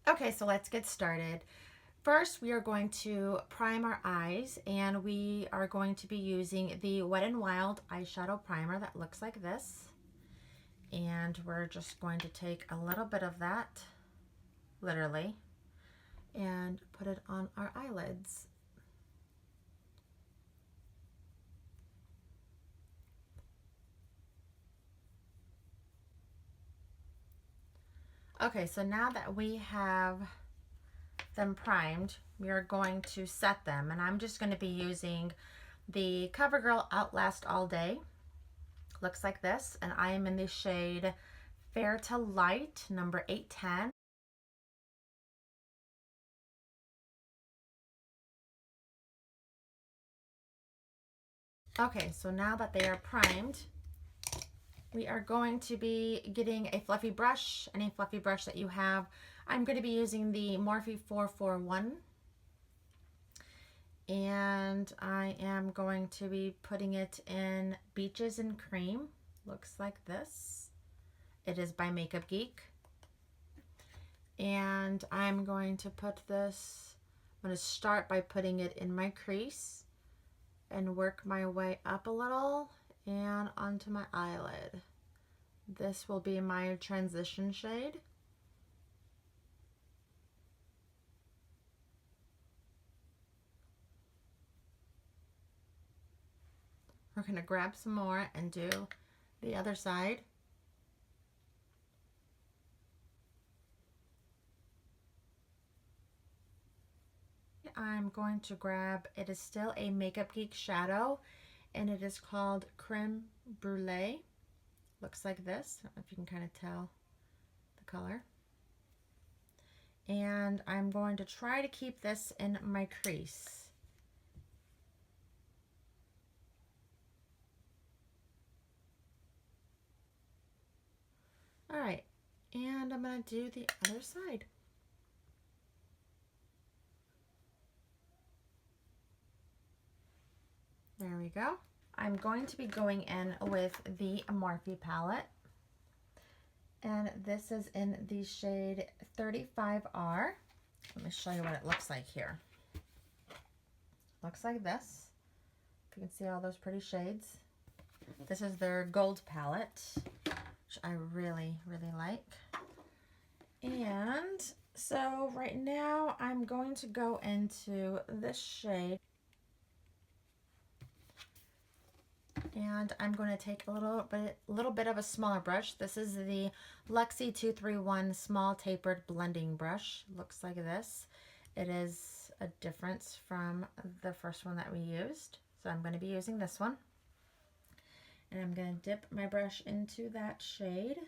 Okay, so let's get started. First, we are going to prime our eyes, and we are going to be using the Wet n Wild eyeshadow primer that looks like this. And we're just going to take a little bit of that, literally, and put it on our eyelids. Okay, so now that we have them primed, we are going to set them, and I'm just going to be using the Covergirl Out Last All Day. Looks like this, and I am in the shade Fair to Light, number 810. Okay, so now that they are primed, we are going to be getting a fluffy brush, any fluffy brush that you have. I'm going to be using the Morphe 441, and I am going to be putting it in Beaches and Cream. Looks like this. It is by Makeup Geek. And I'm going to put this, I'm going to start by putting it in my crease and work my way up a little and onto my eyelid. This will be my transition shade. We're going to grab some more and do the other side. I'm going to grab, it is still a Makeup Geek shadow, and it is called Creme Brulee. Looks like this. I don't know if you can kind of tell the color. And I'm going to try to keep this in my crease. All right, and I'm going to do the other side. There we go. I'm going to be going in with the Morphe palette. And this is in the shade 35R. Let me show you what it looks like here. Looks like this. If you can see all those pretty shades. This is their gold palette, which I really, really like. And so right now I'm going to go into this shade. And I'm going to take a little bit of a smaller brush. This is the Luxie 231 small tapered blending brush. Looks like this. It is a difference from the first one that we used. So I'm going to be using this one. And I'm going to dip my brush into that shade.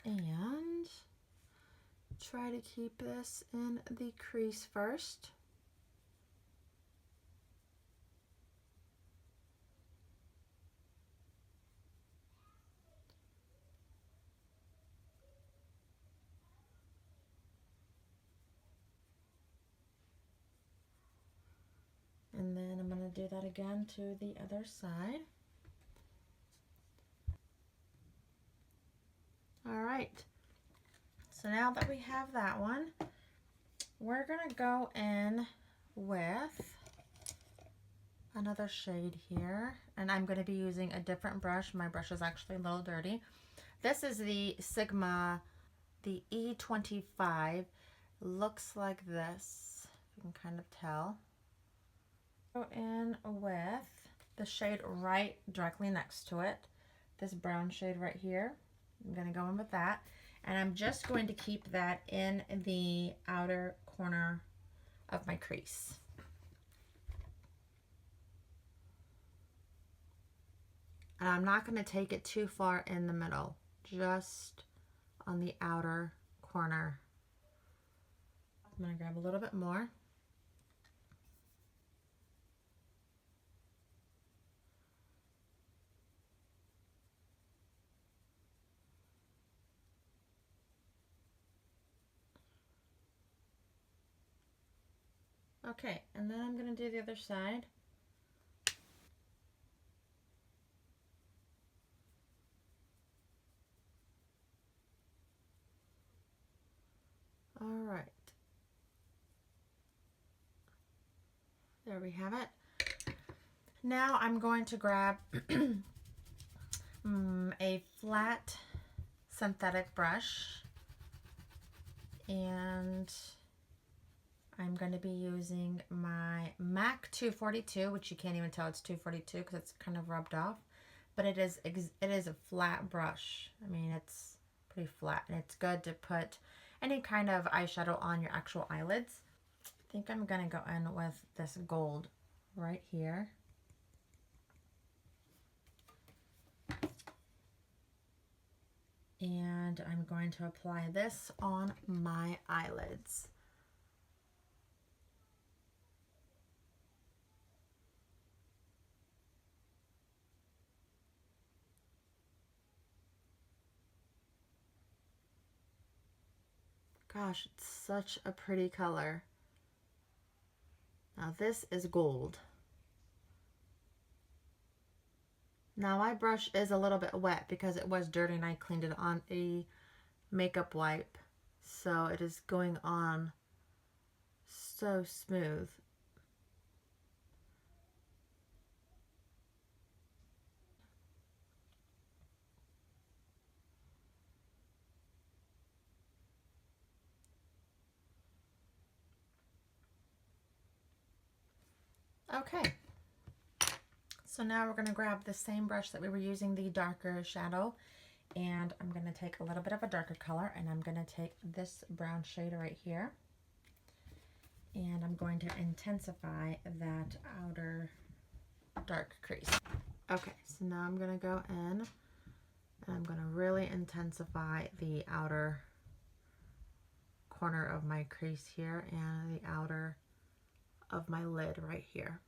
And try to keep this in the crease first. And then I'm going to do that again to the other side. All right. So now that we have that one, we're going to go in with another shade here. And I'm going to be using a different brush. My brush is actually a little dirty. This is the Sigma, the E25. Looks like this. You can kind of tell. Go in with the shade right directly next to it, this brown shade right here. I'm going to go in with that, and I'm just going to keep that in the outer corner of my crease. And I'm not going to take it too far in the middle, just on the outer corner. I'm going to grab a little bit more. Okay, and then I'm going to do the other side. There we have it. Now I'm going to grab a flat synthetic brush, and I'm going to be using my MAC 242, which you can't even tell it's 242 because it's kind of rubbed off, but it is a flat brush. I mean, it's pretty flat, and it's good to put any kind of eyeshadow on your actual eyelids. I think I'm going to go in with this gold right here. And I'm going to apply this on my eyelids. Gosh, it's such a pretty color. Now this is gold. Now my brush is a little bit wet because it was dirty and I cleaned it on a makeup wipe. So it is going on so smooth. Okay, so now we're going to grab the same brush that we were using, the darker shadow, and I'm going to take a little bit of a darker color, and I'm going to take this brown shade right here, and I'm going to intensify that outer dark crease. Okay, so now I'm going to go in, and I'm going to really intensify the outer corner of my crease here and the outer of my lid right here.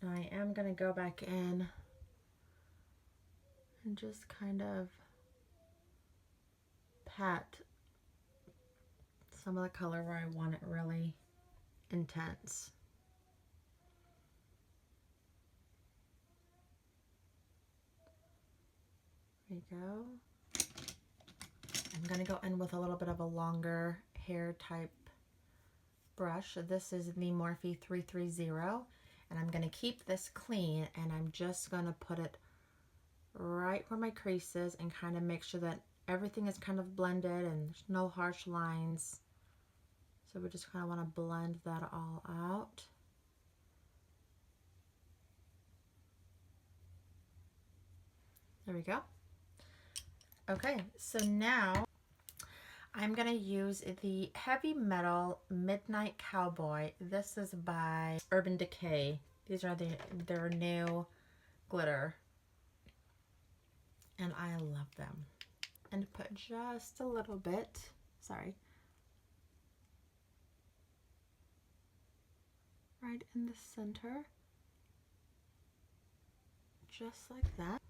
Now I am going to go back in and just kind of pat some of the color where I want it really intense. There we go. I'm going to go in with a little bit of a longer hair type brush. This is the Morphe 330, and I'm going to keep this clean, and I'm just going to put it right where my crease is and kind of make sure that everything is kind of blended and there's no harsh lines. So we just kind of want to blend that all out. There we go. Okay, so now I'm going to use the Heavy Metal Midnight Cowboy. This is by Urban Decay. These are their new glitter. And I love them. And put just a little bit, sorry, right in the center, just like that.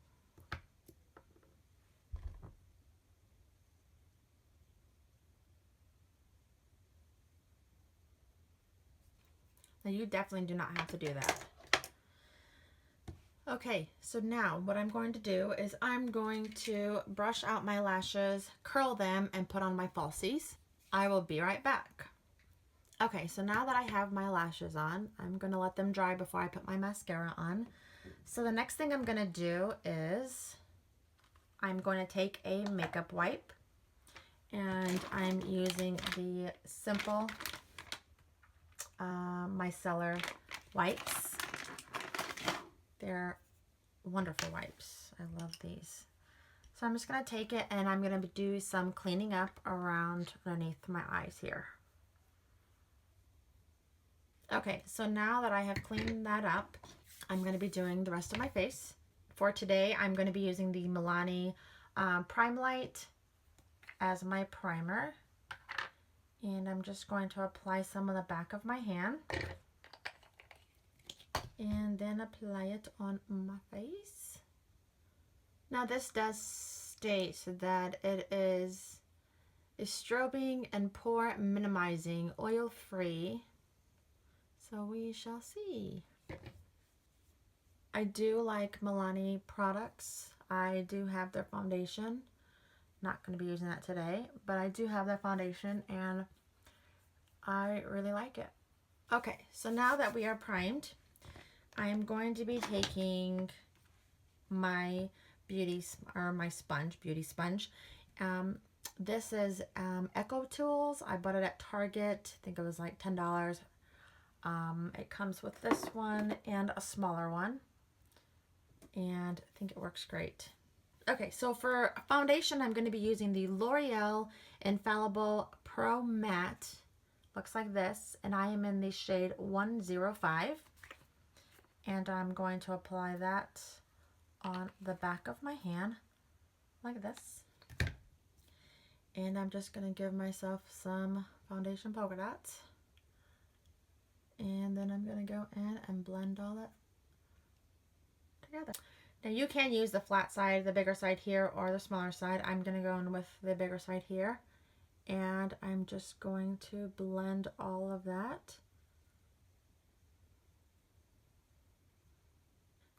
Now you definitely do not have to do that. Okay, so now what I'm going to do is I'm going to brush out my lashes, curl them, and put on my falsies. I will be right back. Okay, so now that I have my lashes on, I'm going to let them dry before I put my mascara on. So the next thing I'm going to do is I'm going to take a makeup wipe, and I'm using the Simple micellar wipes. They're wonderful wipes. I love these. So I'm just going to take it and I'm going to do some cleaning up around underneath my eyes here. Okay, so now that I have cleaned that up, I'm going to be doing the rest of my face. For today, I'm going to be using the Milani Prime Light as my primer. And I'm just going to apply some on the back of my hand. And then apply it on my face. Now this does state that it is strobing and pore minimizing, oil free. So we shall see. I do like Milani products. I do have their foundation. Not going to be using that today, but I do have their foundation and I really like it. Okay, so now that we are primed, I am going to be taking my beauty sponge. This is Echo Tools. I bought it at Target. I think it was like $10. It comes with this one and a smaller one, and I think it works great. Okay, so for foundation, I'm going to be using the L'Oreal Infallible Pro Matte. Looks like this, and I am in the shade 105. And I'm going to apply that on the back of my hand, like this. And I'm just going to give myself some foundation polka dots. And then I'm going to go in and blend all that together. Now you can use the flat side, the bigger side here, or the smaller side. I'm going to go in with the bigger side here. And I'm just going to blend all of that.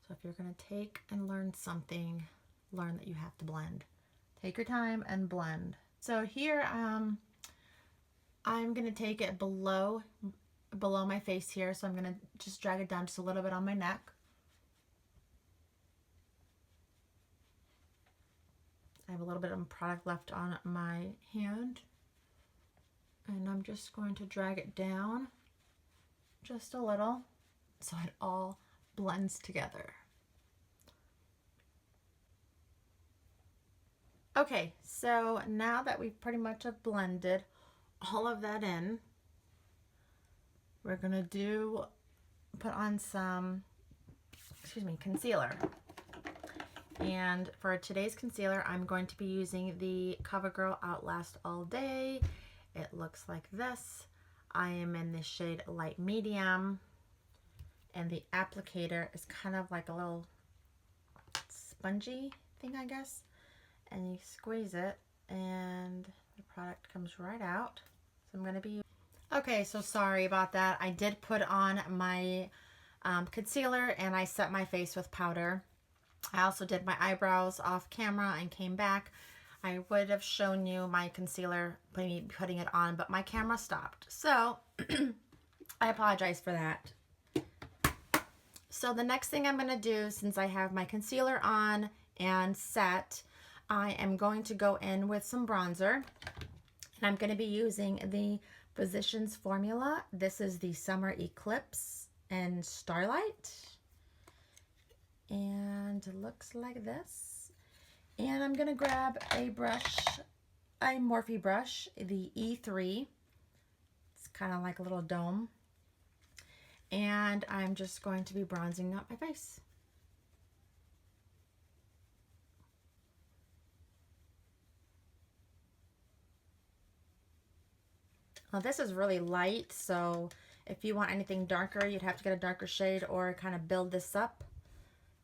So if you're going to take and learn something, learn that you have to blend. Take your time and blend. So here I'm going to take it below my face here. So I'm going to just drag it down just a little bit on my neck. I have a little bit of product left on my hand. And I'm just going to drag it down just a little so it all blends together. Okay, so now that we've pretty much have blended all of that in, we're gonna put on some, concealer. And for today's concealer, I'm going to be using the Covergirl Out Last All Day. It looks like this. I am in the shade light medium, and the applicator is kind of like a little spongy thing, I guess. And you squeeze it and the product comes right out. So I'm going to be... Okay, so sorry about that. I did put on my concealer and I set my face with powder. I also did my eyebrows off camera and came back. I would have shown you my concealer putting it on, but my camera stopped. So I apologize for that. So the next thing I'm going to do, since I have my concealer on and set, I am going to go in with some bronzer. And I'm going to be using the Physicians Formula. This is the Summer Eclipse and Starlight. And it looks like this. And I'm going to grab a brush, a Morphe brush, the E3. It's kind of like a little dome. And I'm just going to be bronzing up my face. Now this is really light, so if you want anything darker, you'd have to get a darker shade or kind of build this up.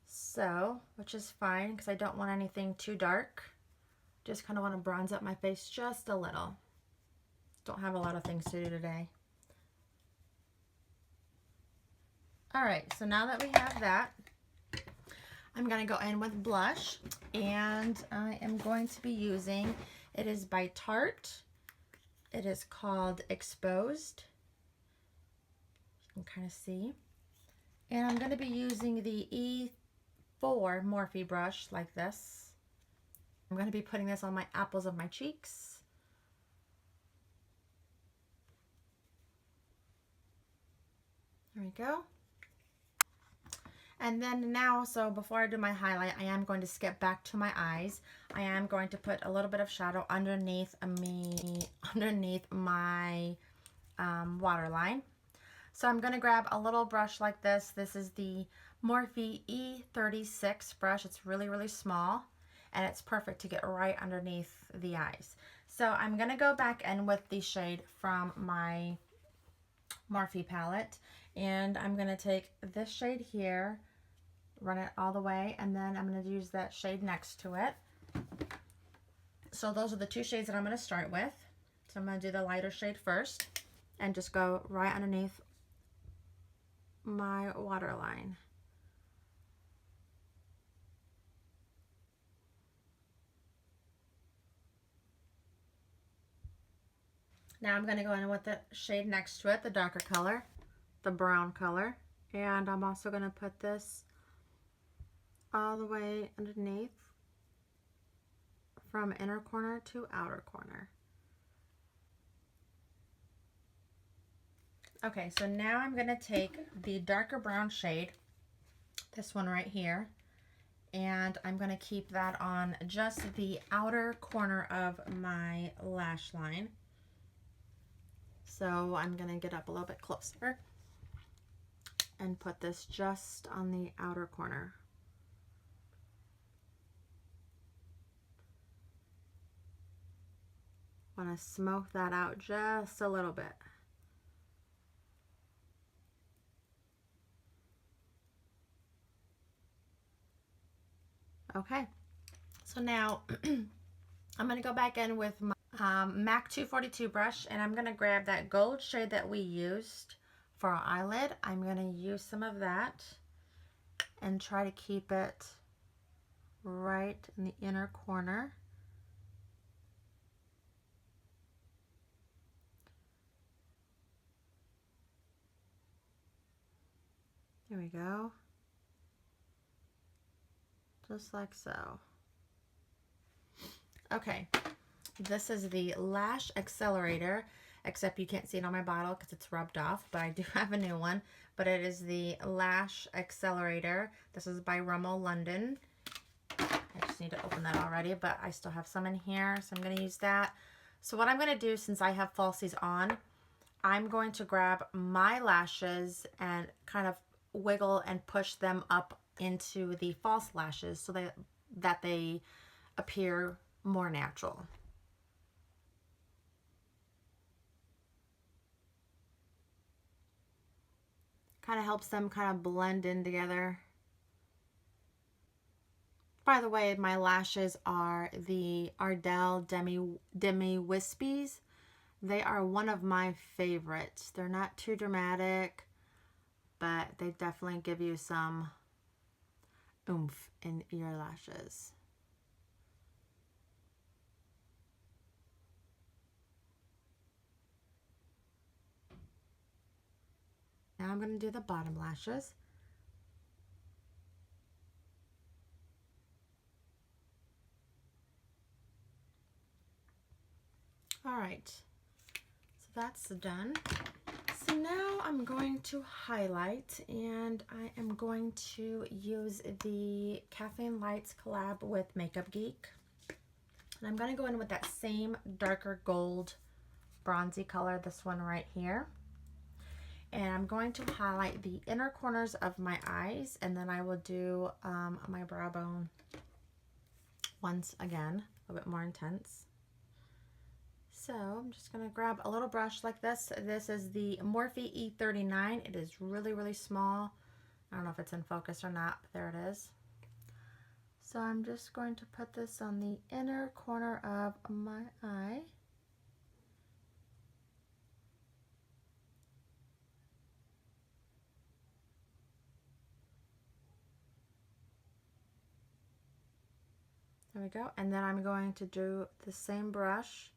So, which is fine because I don't want anything too dark. Just kind of want to bronze up my face just a little. Don't have a lot of things to do today. Alright, so now that we have that, I'm going to go in with blush. And I am going to be using, it is by Tarte. It is called Exposed. You can kind of see. And I'm going to be using the E4 Morphe brush like this. I'm going to be putting this on my apples of my cheeks. There we go. And then now, so before I do my highlight, I am going to skip back to my eyes. I am going to put a little bit of shadow underneath my waterline. So I'm going to grab a little brush like this. This is the Morphe E36 brush. It's really, really small, and it's perfect to get right underneath the eyes. So I'm going to go back in with the shade from my Morphe palette, and I'm going to take this shade here, run it all the way, and then I'm going to use that shade next to it. So those are the two shades that I'm going to start with. So I'm going to do the lighter shade first and just go right underneath my waterline. Now I'm going to go in with the shade next to it, the darker color, the brown color. And I'm also going to put this all the way underneath from inner corner to outer corner. Okay, so now I'm going to take the darker brown shade, this one right here, and I'm going to keep that on just the outer corner of my lash line. So I'm going to get up a little bit closer and put this just on the outer corner. Want to smoke that out just a little bit. Okay, so now I'm going to go back in with my MAC 242 brush, and I'm going to grab that gold shade that we used for our eyelid. I'm going to use some of that and try to keep it right in the inner corner. There we go. Just like so. Okay, this is the Lash Accelerator, except you can't see it on my bottle because it's rubbed off, but I do have a new one. But it is the Lash Accelerator. This is by Rimmel London. I just need to open that already, but I still have some in here, so I'm going to use that. So what I'm going to do, since I have falsies on, I'm going to grab my lashes and kind of wiggle and push them up into the false lashes so that they appear more natural. Kind of helps them kind of blend in together. By the way, my lashes are the Ardell Demi Wispies. They are one of my favorites. They're not too dramatic, but they definitely give you some oomph in your lashes. Now I'm going to do the bottom lashes. All right, so that's done. So now I'm going to highlight, and I am going to use the Kathleen Lights collab with Makeup Geek. And I'm going to go in with that same darker gold bronzy color, this one right here. And I'm going to highlight the inner corners of my eyes, and then I will do my brow bone once again, a bit more intense. So I'm just going to grab a little brush like this. This is the Morphe E39. It is really, really small. I don't know if it's in focus or not, but there it is. So I'm just going to put this on the inner corner of my eye. There we go. And then I'm going to do the same brush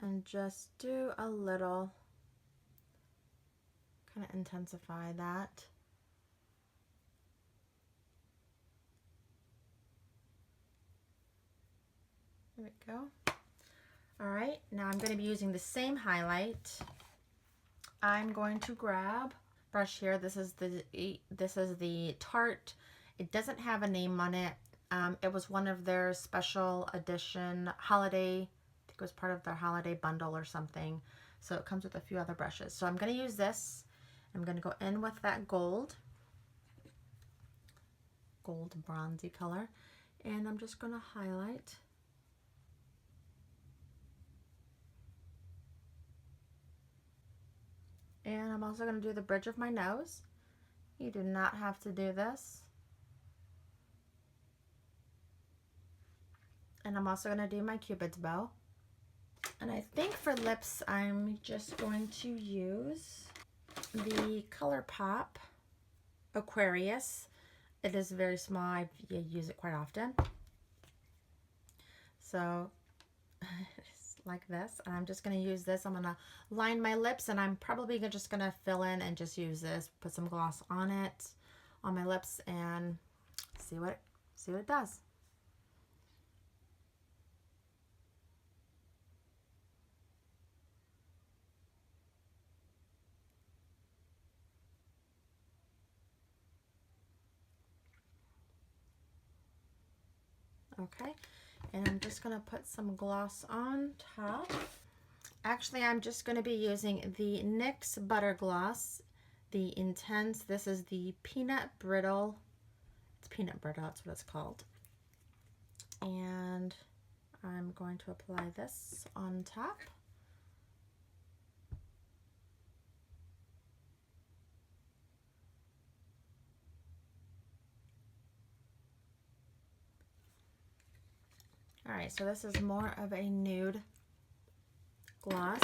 and just do a little, kind of intensify that. There we go. All right, now I'm going to be using the same highlight. I'm going to grab brush here. This is the Tarte. It doesn't have a name on it. It was one of their special edition holiday. It was part of their holiday bundle or something. So it comes with a few other brushes. So I'm going to use this. I'm going to go in with that gold bronzy color. And I'm just going to highlight. And I'm also going to do the bridge of my nose. You do not have to do this. And I'm also going to do my Cupid's bow. And I think for lips, I'm just going to use the ColourPop Aquarius. It is very small. I use it quite often. So it's like this. And I'm just going to use this. I'm going to line my lips, and I'm probably just going to fill in and just use this. Put some gloss on it, on my lips, and see what it does. Okay, and I'm just going to put some gloss on top. Actually, I'm just going to be using the NYX Butter Gloss, the Intense. This is the Peanut Brittle. It's Peanut Brittle, that's what it's called. And I'm going to apply this on top. All right, so this is more of a nude gloss.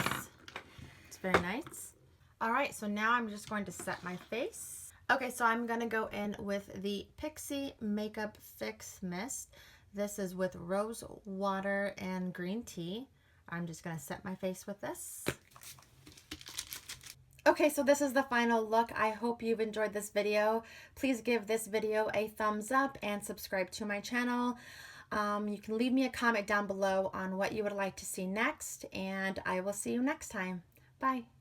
It's very nice. All right, so now I'm just going to set my face. Okay, so I'm gonna go in with the Pixi Makeup Fix Mist. This is with rose water and green tea. I'm just gonna set my face with this. Okay, so this is the final look. I hope you've enjoyed this video. Please give this video a thumbs up and subscribe to my channel. You can leave me a comment down below on what you would like to see next, and I will see you next time. Bye.